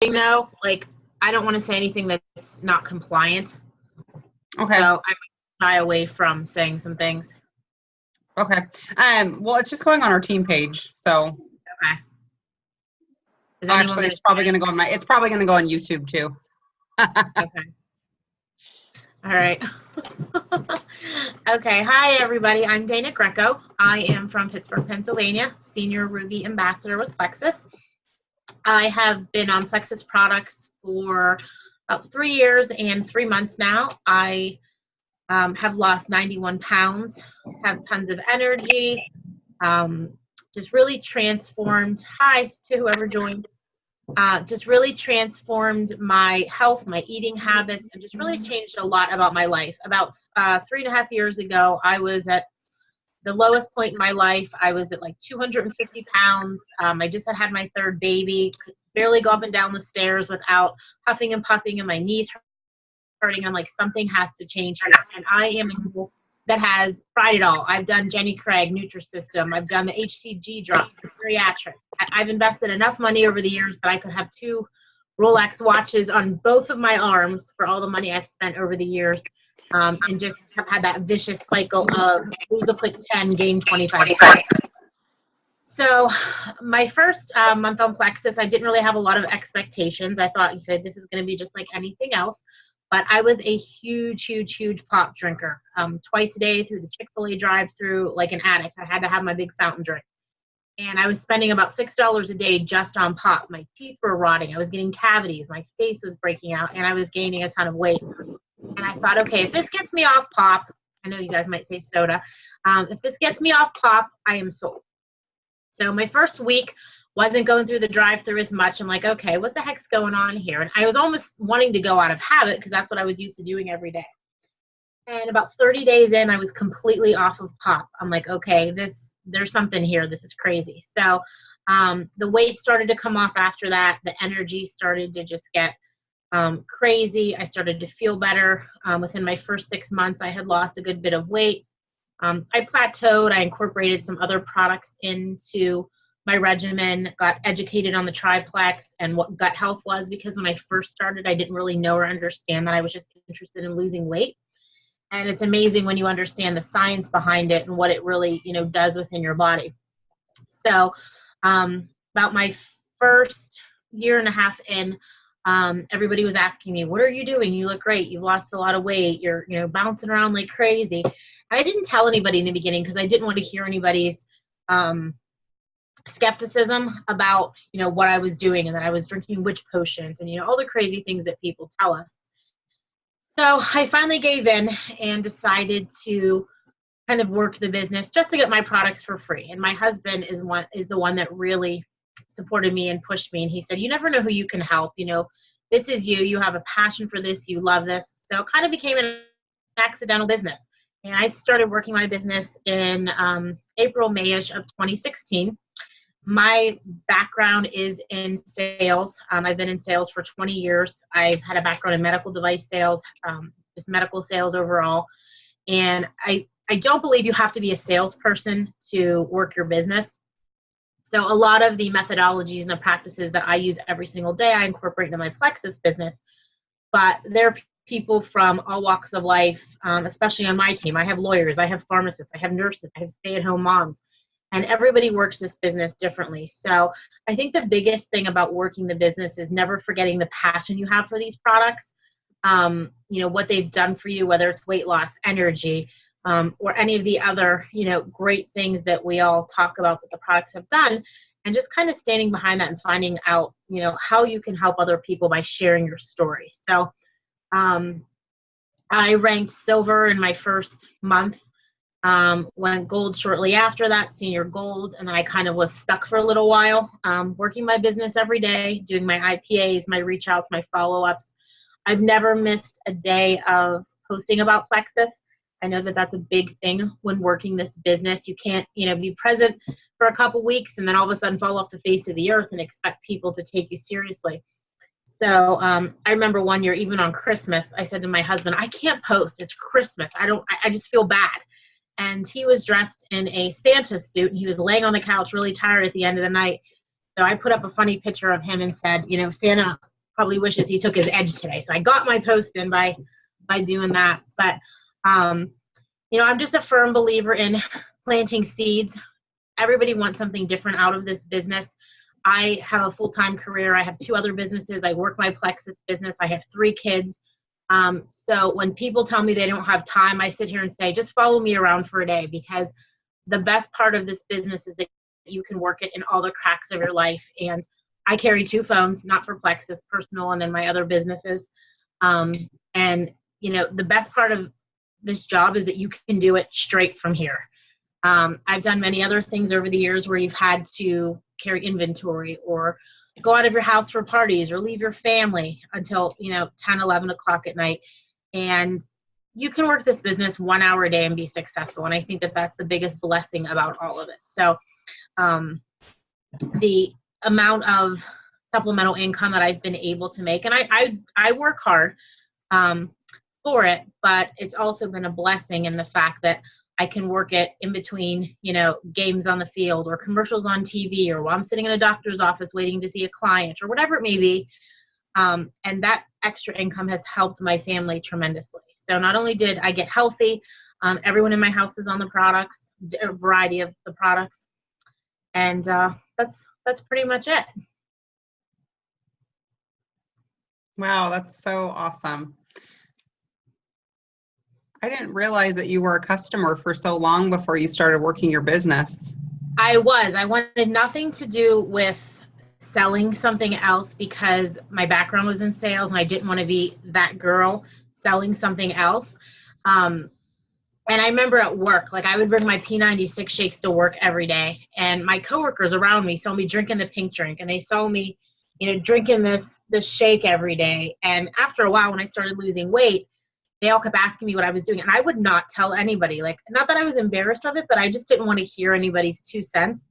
though, like, I don't want to say anything that's not compliant. Okay. So I might shy away from saying some things. Okay. Well, it's just going on our team page, so. Okay. Actually, it's probably going to go on it's probably going to go on YouTube too. Okay. All right. Okay. Hi, everybody. I'm Dana Greco. I am from Pittsburgh, Pennsylvania, Senior Ruby Ambassador with Plexus. I have been on Plexus products for about 3 years and 3 months now. I have lost 91 pounds, have tons of energy, just really transformed. Hi to whoever joined. Just really transformed my health, my eating habits, and just really changed a lot about my life. About 3.5 years ago, I was at the lowest point in my life. I was at like 250 pounds. I just had my third baby, could barely go up and down the stairs without huffing and puffing, and my knees hurting. I'm like, something has to change here. And I am a people that has tried it all. I've done Jenny Craig, Nutrisystem. I've done the HCG drops, the bariatrics. I've invested enough money over the years that I could have 2 Rolex watches on both of my arms for all the money I've spent over the years. And just have had that vicious cycle of lose a quick 10, gain 25. So my first month on Plexus, I didn't really have a lot of expectations. I thought, okay, this is going to be just like anything else. But I was a huge, huge, huge pop drinker. Twice a day through the Chick-fil-A drive-through like an addict. I had to have my big fountain drink. And I was spending about $6 a day just on pop. My teeth were rotting. I was getting cavities. My face was breaking out. And I was gaining a ton of weight. And I thought, okay, if this gets me off pop, I know you guys might say soda. If this gets me off pop, I am sold. So my first week wasn't going through the drive-through as much. I'm like, okay, what the heck's going on here? And I was almost wanting to go out of habit because that's what I was used to doing every day. And about 30 days in, I was completely off of pop. I'm like, okay, there's something here. This is crazy. So the weight started to come off after that. The energy started to just get crazy. I started to feel better. Within my first 6 months, I had lost a good bit of weight. I plateaued. I incorporated some other products into my regimen, got educated on the triplex and what gut health was, because when I first started, I didn't really know or understand that. I was just interested in losing weight. And it's amazing when you understand the science behind it and what it really, does within your body. So about my first 1.5 years in, everybody was asking me, what are you doing? You look great. You've lost a lot of weight. You're, bouncing around like crazy. I didn't tell anybody in the beginning because I didn't want to hear anybody's skepticism about, what I was doing, and that I was drinking witch potions and, all the crazy things that people tell us. So I finally gave in and decided to kind of work the business just to get my products for free. And my husband is the one that really supported me and pushed me. And he said, you never know who you can help. This is you. You have a passion for this. You love this. So it kind of became an accidental business. And I started working my business in April, May-ish of 2016. My background is in sales. I've been in sales for 20 years. I've had a background in medical device sales, just medical sales overall. And I don't believe you have to be a salesperson to work your business. So a lot of the methodologies and the practices that I use every single day, I incorporate into my Plexus business. But there are people from all walks of life, especially on my team. I have lawyers, I have pharmacists, I have nurses, I have stay-at-home moms. And everybody works this business differently. So I think the biggest thing about working the business is never forgetting the passion you have for these products, what they've done for you, whether it's weight loss, energy, or any of the other, great things that we all talk about that the products have done, and just kind of standing behind that and finding out, how you can help other people by sharing your story. So I ranked silver in my first month. Went gold shortly after that, senior gold, and then I kind of was stuck for a little while, working my business every day, doing my IPAs, my reach outs, my follow-ups. I've never missed a day of posting about Plexus. I know that that's a big thing when working this business. You can't, be present for a couple weeks and then all of a sudden fall off the face of the earth and expect people to take you seriously. So I remember one year, even on Christmas, I said to my husband, I can't post. It's Christmas. I just feel bad. And he was dressed in a Santa suit, and he was laying on the couch really tired at the end of the night. So I put up a funny picture of him and said, Santa probably wishes he took his edge today. So I got my post in by doing that. But, I'm just a firm believer in planting seeds. Everybody wants something different out of this business. I have a full-time career. I have 2 other businesses. I work my Plexus business. I have 3 kids. So when people tell me they don't have time, I sit here and say, just follow me around for a day, because the best part of this business is that you can work it in all the cracks of your life. And I carry 2 phones, not for Plexus, personal, and then my other businesses. And the best part of this job is that you can do it straight from here. I've done many other things over the years where you've had to carry inventory or go out of your house for parties or leave your family until 10, 11 o'clock at night. And you can work this business 1 hour a day and be successful. And I think that that's the biggest blessing about all of it. So the amount of supplemental income that I've been able to make, and I work hard for it, but it's also been a blessing in the fact that I can work it in between, games on the field or commercials on TV, or while I'm sitting in a doctor's office waiting to see a client or whatever it may be. And that extra income has helped my family tremendously. So not only did I get healthy, everyone in my house is on the products, a variety of the products. And that's pretty much it. Wow, that's so awesome. I didn't realize that you were a customer for so long before you started working your business. I wanted nothing to do with selling something else because my background was in sales and I didn't want to be that girl selling something else. And I remember at work, like I would bring my P96 shakes to work every day, and my coworkers around me saw me drinking the pink drink, and they saw me, drinking this shake every day. And after a while, when I started losing weight, they all kept asking me what I was doing, and I would not tell anybody. Like, not that I was embarrassed of it, but I just didn't want to hear anybody's 2 cents.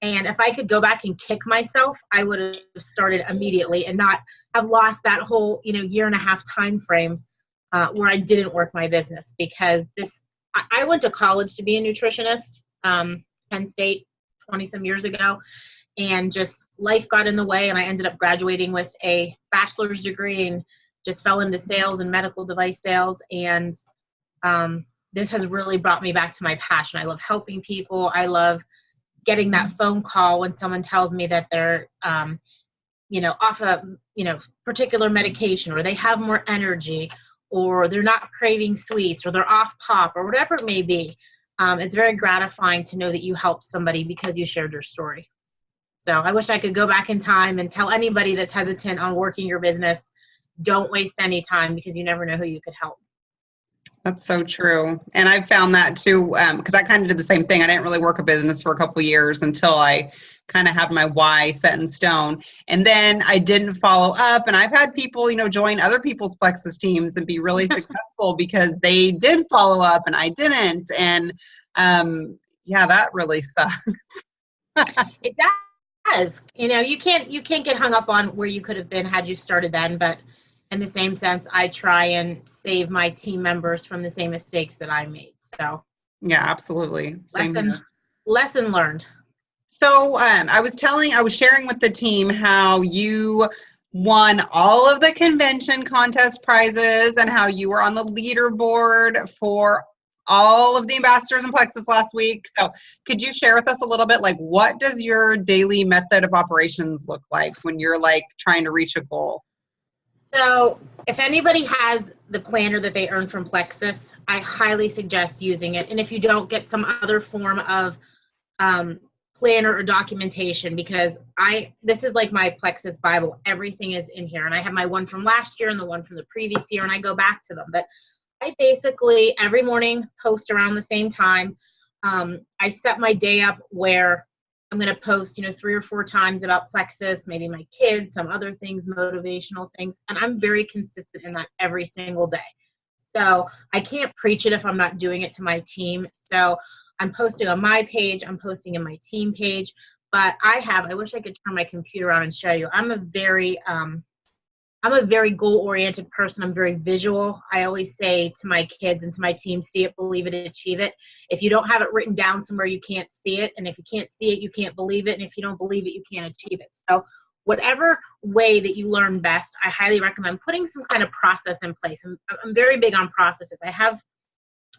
And if I could go back and kick myself, I would have started immediately and not have lost that whole, year and a half time frame where I didn't work my business. Because I went to college to be a nutritionist, Penn State, 20 some years ago, and just life got in the way, and I ended up graduating with a bachelor's degree and just fell into sales and medical device sales. And this has really brought me back to my passion. I love helping people. I love getting that phone call when someone tells me that they're, off a, particular medication, or they have more energy, or they're not craving sweets, or they're off pop, or whatever it may be. It's very gratifying to know that you helped somebody because you shared your story. So I wish I could go back in time and tell anybody that's hesitant on working your business, don't waste any time, because you never know who you could help. That's so true. And I've found that too, because I kind of did the same thing. I didn't really work a business for a couple of years until I kind of had my why set in stone. And then I didn't follow up. And I've had people, join other people's Plexus teams and be really successful because they did follow up and I didn't. And yeah, that really sucks. It does. You can't get hung up on where you could have been had you started then, but in the same sense, I try and save my team members from the same mistakes that I made. So yeah, absolutely. Lesson learned. So I was sharing with the team how you won all of the convention contest prizes and how you were on the leaderboard for all of the ambassadors in Plexus last week. So could you share with us a little bit, like, what does your daily method of operations look like when you're like trying to reach a goal? So if anybody has the planner that they earn from Plexus, I highly suggest using it. And if you don't, get some other form of planner or documentation, because this is like my Plexus Bible. Everything is in here. And I have my one from last year and the one from the previous year, and I go back to them. But I basically every morning post around the same time. I set my day up where I'm going to post, 3 or 4 times about Plexus, maybe my kids, some other things, motivational things. And I'm very consistent in that every single day. So I can't preach it if I'm not doing it to my team. So I'm posting on my page, I'm posting in my team page, but I wish I could turn my computer on and show you. I'm a very I'm a very goal-oriented person. I'm very visual. I always say to my kids and to my team, see it, believe it, achieve it. If you don't have it written down somewhere, you can't see it. And if you can't see it, you can't believe it. And if you don't believe it, you can't achieve it. So whatever way that you learn best, I highly recommend putting some kind of process in place. I'm very big on processes. I have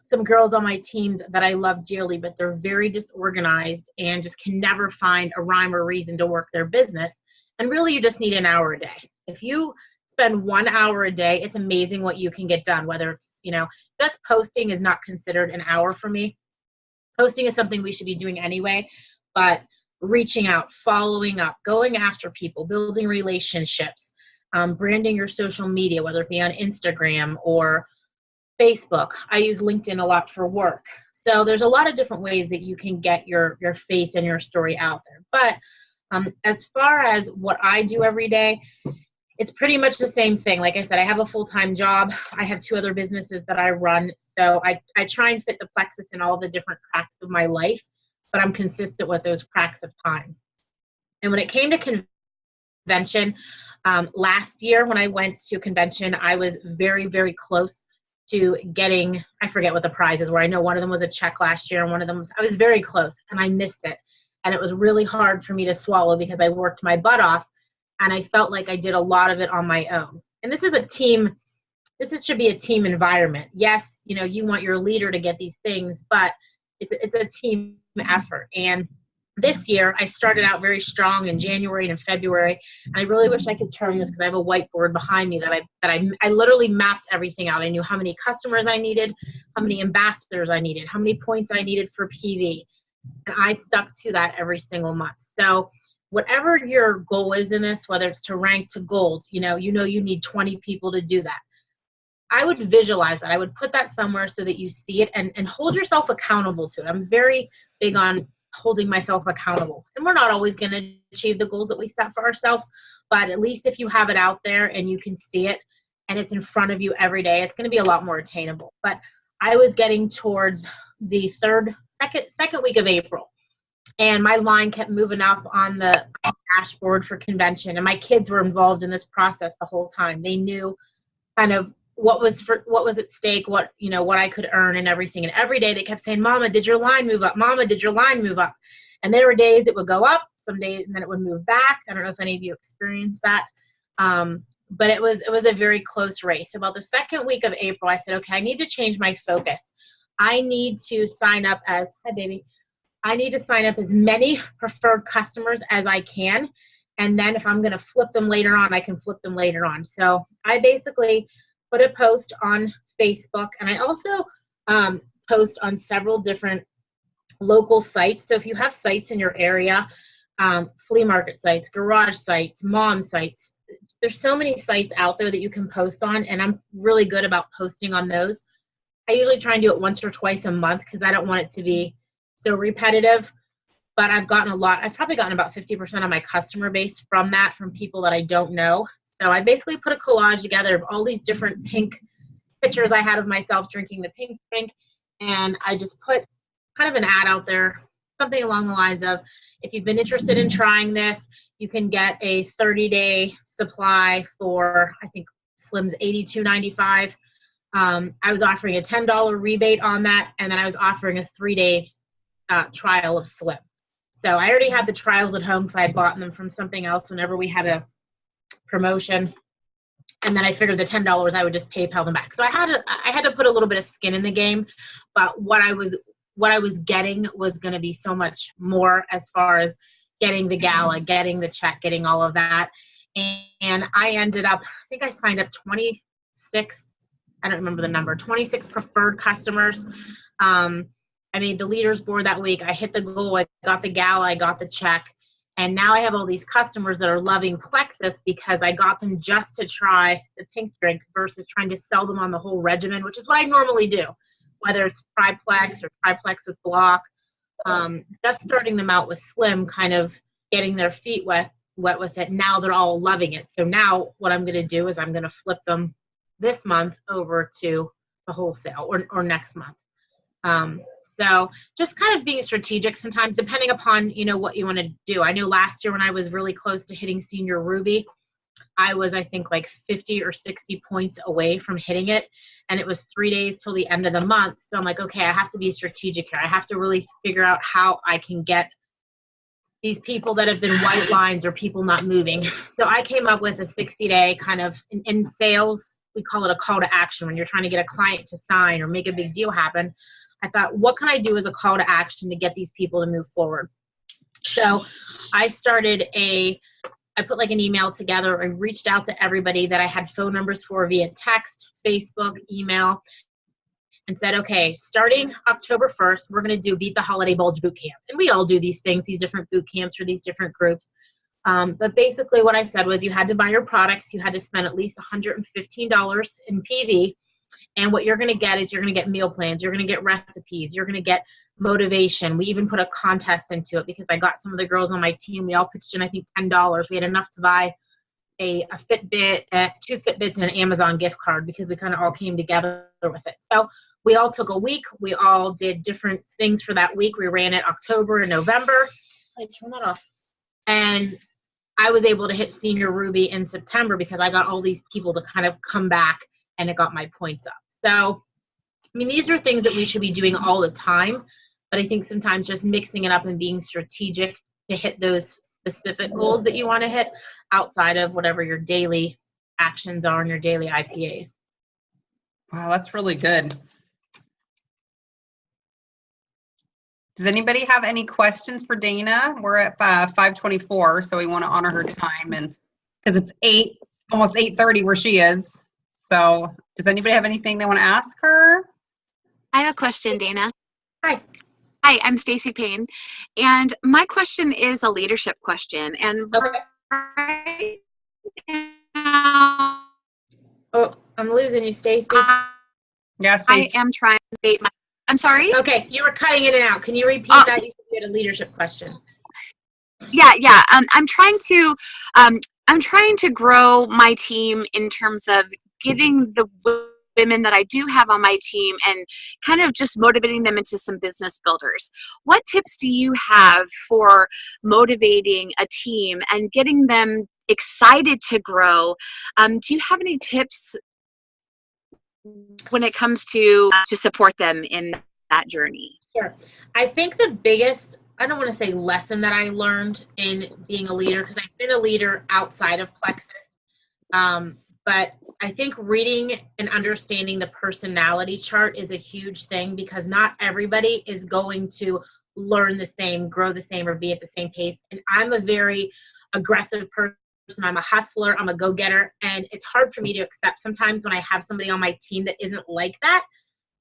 some girls on my teams that I love dearly, but they're very disorganized and just can never find a rhyme or reason to work their business. And really, you just need an hour a day. If you spend 1 hour a day, it's amazing what you can get done. Whether it's, just posting is not considered an hour for me. Posting is something we should be doing anyway, but reaching out, following up, going after people, building relationships, branding your social media, whether it be on Instagram or Facebook. I use LinkedIn a lot for work. So there's a lot of different ways that you can get your face and your story out there. But as far as what I do every day, it's pretty much the same thing. Like I said, I have a full-time job. I have 2 other businesses that I run. So I try and fit the plexus in all the different cracks of my life, but I'm consistent with those cracks of time. And when it came to convention, last year when I went to convention, I was very, very close to getting, I forget what the prizes were. I know one of them was a check last year and one of them was, I was very close and I missed it. And it was really hard for me to swallow because I worked my butt off. And I felt like I did a lot of it on my own. And this is a team, should be a team environment. Yes, you want your leader to get these things, but it's a team effort. And this year, I started out very strong in January and in February. And I really wish I could turn this because I have a whiteboard behind me that I literally mapped everything out. I knew how many customers I needed, how many ambassadors I needed, how many points I needed for PV. And I stuck to that every single month. So whatever your goal is in this, whether it's to rank to gold, you need 20 people to do that. I would visualize that. I would put that somewhere so that you see it and hold yourself accountable to it. I'm very big on holding myself accountable. And we're not always going to achieve the goals that we set for ourselves, but at least if you have it out there and you can see it and it's in front of you every day, it's going to be a lot more attainable. But I was getting towards the second week of April. And my line kept moving up on the dashboard for convention. And my kids were involved in this process the whole time. They knew kind of what was at stake, what I could earn and everything. And every day they kept saying, "Mama, did your line move up? Mama, did your line move up?" And there were days it would go up, some days, and then it would move back. I don't know if any of you experienced that. But it was a very close race. About the second week of April, I said, okay, I need to change my focus. I need to sign up as, hi baby, I need to sign up as many preferred customers as I can. And then if I'm going to flip them later on, I can flip them later on. So I basically put a post on Facebook, and I also post on several different local sites. So if you have sites in your area, flea market sites, garage sites, mom sites, there's so many sites out there that you can post on, and I'm really good about posting on those. I usually try and do it once or twice a month because I don't want it to be so repetitive, but I've probably gotten about 50% of my customer base from people that I don't know. So I basically put a collage together of all these different pink pictures I had of myself drinking the pink drink, and I just put kind of an ad out there, something along the lines of, if you've been interested in trying this, you can get a 30-day supply for, I think Slim's $82.95. I was offering a $10 rebate on that, and then I was offering a 3-day trial of Slim. So I already had the trials at home because I had bought them from something else whenever we had a promotion. And then I figured the $10 I would just PayPal them back. So I had to put a little bit of skin in the game, but what I was getting was going to be so much more as far as getting the gala, getting the check, getting all of that. And I ended up, I think I signed up 26, I don't remember the number, 26 preferred customers. I made the leaders board that week. I hit the goal. I got the gala. I got the check. And now I have all these customers that are loving Plexus because I got them just to try the pink drink versus trying to sell them on the whole regimen, which is what I normally do, whether it's triplex or triplex with block. Just starting them out with Slim, kind of getting their feet wet with it. Now they're all loving it. So now what I'm going to do is I'm going to flip them this month over to the wholesale or next month. So just kind of being strategic sometimes, depending upon, what you want to do. I know last year when I was really close to hitting Senior Ruby, I was, I think, like 50 or 60 points away from hitting it. And it was 3 days till the end of the month. So I'm like, okay, I have to be strategic here. I have to really figure out how I can get these people that have been white lines or people not moving. So I came up with a 60-day kind of, in sales, we call it a call to action. When you're trying to get a client to sign or make a big deal happen, I thought, what can I do as a call to action to get these people to move forward? So I put like an email together and reached out to everybody that I had phone numbers for via text, Facebook, email, and said, okay, starting October 1st, we're going to do Beat the Holiday Bulge boot camp. And we all do these things, these different boot camps for these different groups. But basically what I said was you had to buy your products. You had to spend at least $115 in PV. And what you're going to get is you're going to get meal plans. You're going to get recipes. You're going to get motivation. We even put a contest into it because I got some of the girls on my team. We all pitched in, I think, $10. We had enough to buy a Fitbit, 2 Fitbits, and an Amazon gift card because we kind of all came together with it. So we all took a week. We all did different things for that week. We ran it October and November. I turn that off. And I was able to hit Senior Ruby in September because I got all these people to kind of come back and it got my points up. So, I mean, these are things that we should be doing all the time, but I think sometimes just mixing it up and being strategic to hit those specific goals that you want to hit outside of whatever your daily actions are and your daily IPAs. Wow, that's really good. Does anybody have any questions for Dana? We're at 5:24, so we want to honor her time, and because it's almost 8:30 where she is. So does anybody have anything they want to ask her? I have a question, Dana. Hi. Hi, I'm Stacy Payne, and my question is a leadership question. And Okay. right now, Oh, I'm losing you, Stacy. Yeah, I Stacy. am trying to date my. I'm sorry. Okay, you were cutting in and out. Can you repeat that? You said you had a leadership question. Yeah. I'm trying to grow my team in terms of getting the women that I do have on my team and kind of just motivating them into some business builders. What tips do you have for motivating a team and getting them excited to grow? Do you have any tips when it comes to support them in that journey? Sure. I think the biggest, I don't want to say lesson that I learned in being a leader, because I've been a leader outside of Plexus, but I think reading and understanding the personality chart is a huge thing because not everybody is going to learn the same, grow the same, or be at the same pace. And I'm a very aggressive person. I'm a hustler. I'm a go-getter. And it's hard for me to accept sometimes when I have somebody on my team that isn't like that,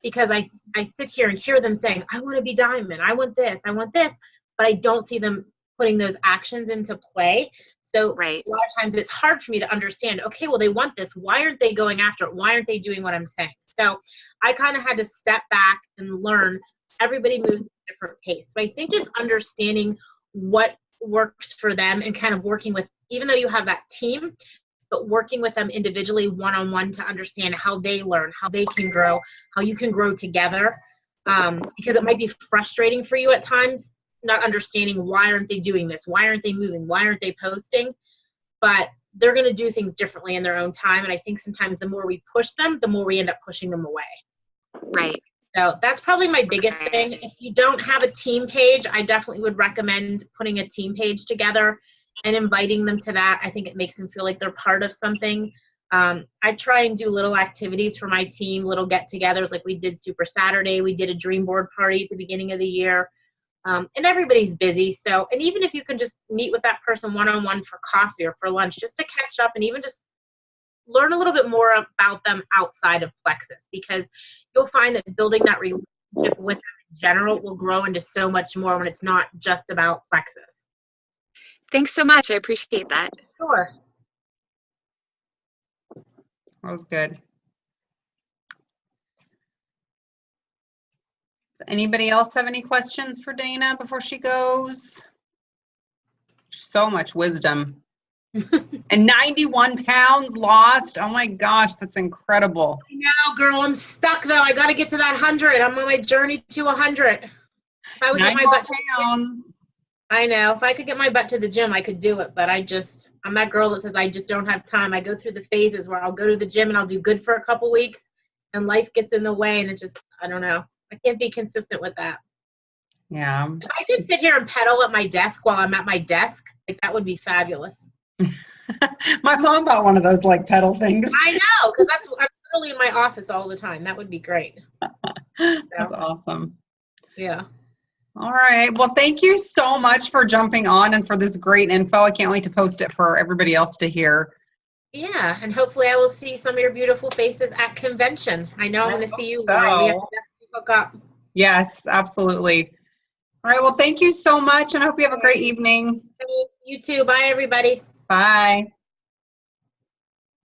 because I sit here and hear them saying, I want to be diamond. I want this. But I don't see them putting those actions into play. So Right. A lot of times it's hard for me to understand, okay, well, they want this. Why aren't they going after it? Why aren't they doing what I'm saying? So I kind of had to step back and learn everybody moves at a different pace. So I think just understanding what works for them and kind of working with, even though you have that team, but working with them individually one-on-one to understand how they learn, how they can grow, how you can grow together. Because it might be frustrating for you at times, not understanding why aren't they doing this? Why aren't they moving? Why aren't they posting? But they're going to do things differently in their own time. And I think sometimes the more we push them, the more we end up pushing them away. Right. So that's probably my biggest thing. If you don't have a team page, I definitely would recommend putting a team page together and inviting them to that. I think it makes them feel like they're part of something. I try and do little activities for my team, little get-togethers, like we did Super Saturday. We did a dream board party at the beginning of the year. And everybody's busy. So, and even if you can just meet with that person one-on-one for coffee or for lunch, just to catch up and even just learn a little bit more about them outside of Plexus, because you'll find that building that relationship with them in general will grow into so much more when it's not just about Plexus. Thanks so much. I appreciate that. Sure. That was good. Does anybody else have any questions for Dana before she goes? So much wisdom. And 91 pounds lost. Oh my gosh, that's incredible. I know, girl. I'm stuck though. I got to get to that 100. I'm on my journey to 100. If I would get my butt pounds. I know. If I could get my butt to the gym, I could do it. But I'm that girl that says I just don't have time. I go through the phases where I'll go to the gym and I'll do good for a couple weeks, and life gets in the way, and I don't know. I can't be consistent with that. Yeah. If I could sit here and pedal at my desk while I'm at my desk, like that would be fabulous. My mom bought one of those like pedal things. I know, because I'm literally in my office all the time. That would be great. That's awesome. Yeah. All right. Well, thank you so much for jumping on and for this great info. I can't wait to post it for everybody else to hear. Yeah, and hopefully I will see some of your beautiful faces at convention. I know I'm going to see you, Lauren. We have to hook up. Yes, absolutely. All right. Well, thank you so much, and I hope you have a great evening. You too. Bye, everybody. Bye.